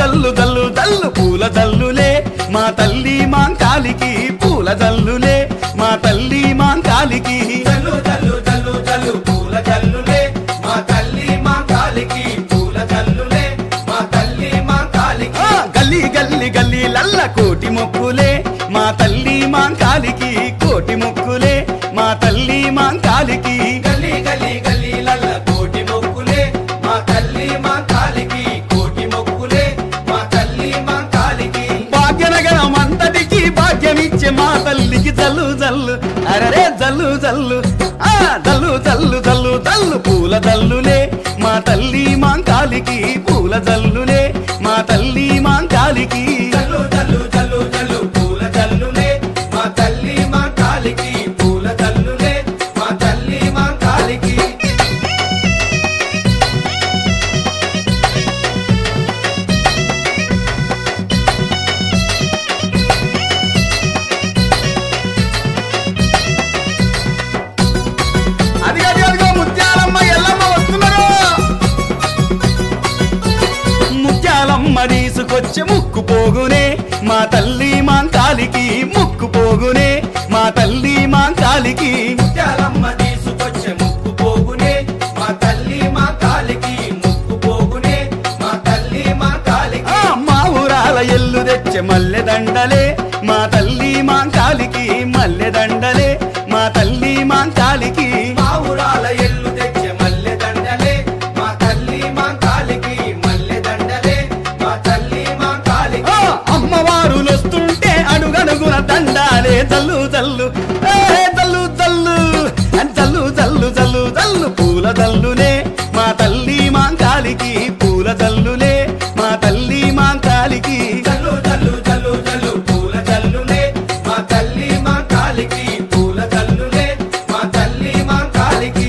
జల్లు జల్లు జల్లు పూల జల్లులే మా తల్లి మాంకాలికి పూల జల్లులే మా తల్లి మాంకాలికి జల్లు జల్లు జల్లు జల్లు పూల జల్లులే మా తల్లి మాంకాలికి పూల జల్లులే మా తల్లి మాంకాలికి గల్లీ గల్లీ గల్లీ లల్ల కోటి మొక్కులే మా తల్లి మాంకాలికి కోటి మొక్కులే మా తల్లి మాంకాలికి గల్లీ గల్లీ గల్లీ లల్ల కోటి మొక్కులే మా తల్లి మాంకాలికి కోటి మొక్కులే మా తల్లి మాంకాలికి భాగ్యనగరం అంతటికి భాగ్యమిచ్చే మా తల్లికి జల్లు జల్లు అరరే జల్లు జల్లు జల్లు జల్లు జల్లు జల్లు పూల జల్లులే మా తల్లి మాంకాలికి పూల జల్లులే మా తల్లి మాంకాలికి జల్లు జల్లు జల్లు జల్లు పూల జల్లులే మా తల్లి మాంకాలికి పూల జల్లులే మా తల్లి మాంకాలికి అదిగో ముత్యాలమ్మ ఎల్లమ్మ వస్తున్నారు ముత్యాలమ్మ తీసుకొచ్చే ముక్కు పోగునే మా తల్లి మాంకాలికి ముక్కు పోగునే మా తల్లి మాంకాలికి ముత్యాలమ్మ తీసుకొచ్చే ముక్కు పోగునే మా తల్లి మాంకాలికి ముక్కు పోగునే మా తల్లి మాంకాలికి మా ఊరాల ఎల్లు తెచ్చే మల్లె దండలే మా తల్లి మాంకాలికి మల్లె దండలే మా తల్లి మాంకాలికి మా ఊరాల ఎల్లు తెచ్చే మల్లె దండలే మా తల్లి మాంకాలికి మల్లె దండలే మా తల్లి మాంకాలికి అమ్మవారు వస్తుంటే అడుగడుగున దండాలే జల్లు జల్లు జల్లు జల్లు జల్లు జల్లు జల్లు జల్లు పూల జల్లులే మా తల్లి మాంకాలికి పూల జల్లులే మా తల్లి మాంకాలికి జల్లు జల్లు జల్లు జల్లు పూల జల్లులే మా తల్లి మాంకాలికి పూల జల్లులే మా తల్లి మాంకాలికి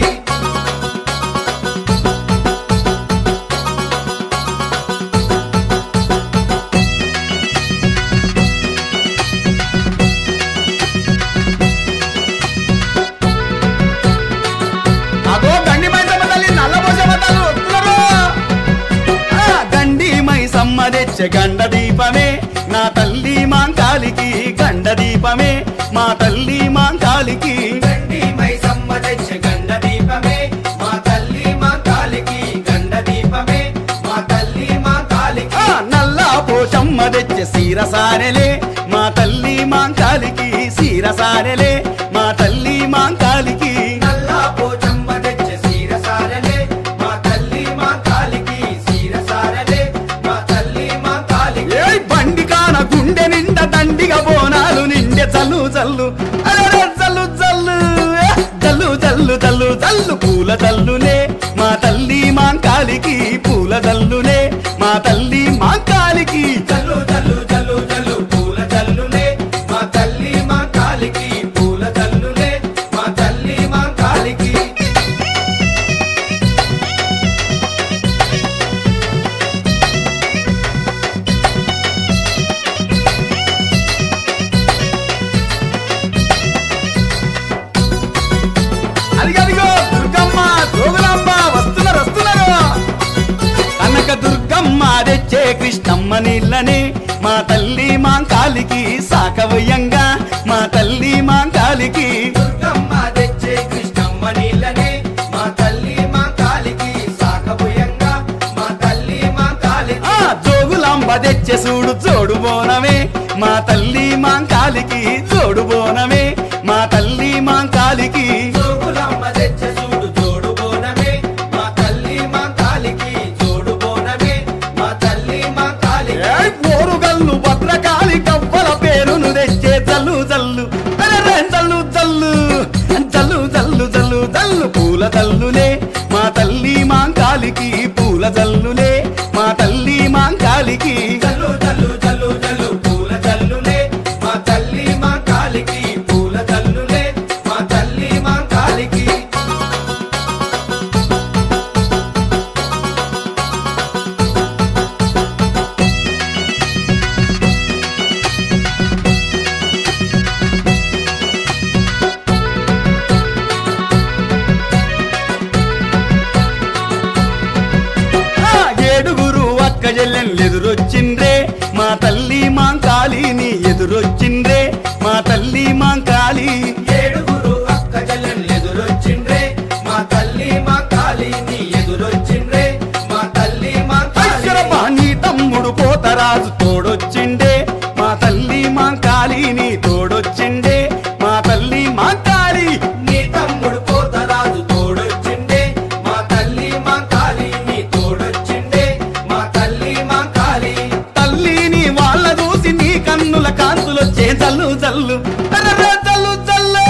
అగో గండి మైసమ్మ తల్లి నల్లబోసమ్మ తల్లి వస్తున్నారు గండి మైసమ్మ తెచ్చే గండ దీపమే నా తల్లి మాంకాలికి గండ దీపమే మా తల్లి మాంకాలికి గండి మైసమ్మ తెచ్చే గండ దీపమే మా తల్లి మాంకాలికి గండ దీపమే మా తల్లి మాంకాలికి నల్లా పోషమ్మ తెచ్చే సీరసారెలే మా తల్లి మాంకాలికి సీరసారెలే మా తల్లి మాంకాలికి నల్లా పోచమ్మ తెచ్చే సీరసారలే మా తల్లి మాంకాలికి సీరసారలే మా తల్లి మాంకాలికి ఏయ్ బండి కాన గుండె నిండా దండిగా బోనాలు నిండే జల్లు జల్లు అరే జల్లు జల్లు జల్లు జల్లు జల్లు జల్లు పూల జల్లులే మా తల్లి మాంకాలికి పూల జల్లులే మా తల్లి మాంకాలికి జల్లు జల్లు జల్లు జల్లు పూల జల్లులే మా తల్లి మాంకాలికి పూల జల్లులే మా తల్లి మాంకాలికి అదిగదిగో దుర్గమ్మ జోగులమ్మ వస్తున్నారు కనక దుర్గమ్మ తెచ్చే కృష్ణమ్మ నీళ్ళనే మా తల్లి మాంకాలికి సాకవయంగా మా తల్లి మాంకాలికి దుర్గమ్మ తెచ్చే కృష్ణమ్మ నీళ్ళనే మా తల్లి మాంకాలికి సాకబోయంగా మా తల్లి మాంకాలికి జోగులాంబ తెచ్చే చూడు జోడు బోనమే మా తల్లి మాంకాలికి జోడు బోనమే మా తల్లి మాంకాలికి జోగులమ్మ తెచ్చే చూడు జోడు బోనమే మా తల్లి మాంకాలికి జోడు బోనమే మా తల్లి మాంకాలికి ఓరుగల్లు భద్రకాళి కవ్వల పేరును తెచ్చే జల్లు జల్లు అరే జల్లు జల్లు జల్లు జల్లు జల్లు జల్లు పూల జల్లులే మా తల్లి మాంకాలికి పూల జల్లులే మా తల్లి మాంకాలికి జల్లు జల్లు జల్లు జల్లు పూల జల్లులే మా తల్లి మాంకాలికి మాంకాళిని ఎదురొచ్చిండ్రే మా తల్లి మాంకాళి ఏడుగురు అక్క చెల్లెళ్ళు ఎదురొచ్చిండ్రే మా తల్లి మాంకాళిని ఎదురొచ్చిండ్రే మా తల్లి మాంకాళి అక్షరపాణి తమ్ముడు పోతరాజు తోడొచ్చిండే మా తల్లి మాంకాళిని తోడొచ్చిండే మా తల్లి మాంకాళి నీ తమ్ముడు పోతరాజు తోడొచ్చిండే మా తల్లి మాంకాళిని తోడొచ్చిండే మా తల్లి మాంకాళి తల్లిని వాళ్ళ చూసి నీ కన్నుల కాంతులొచ్చే జల్లు జల్లు అరెరే జల్లు జల్లు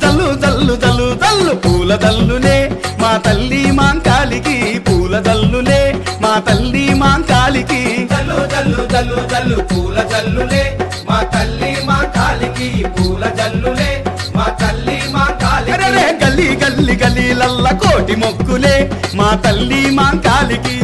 జల్లు జల్లు జల్లు జల్లు పూల జల్లులే మా తల్లి మాంకాళికి పూల జల్లులే మా తల్లి మాంకాళికి జల్లు జల్లు జల్లు జల్లు పూల జల్లులే మా తల్లి మాంకాళికి పూల జల్లులే మా తల్లి మాంకాళికి అరెరే గల్లీ గల్లీ గల్లీలల్ల కోటి మొక్కులే మా తల్లి మాంకాళికి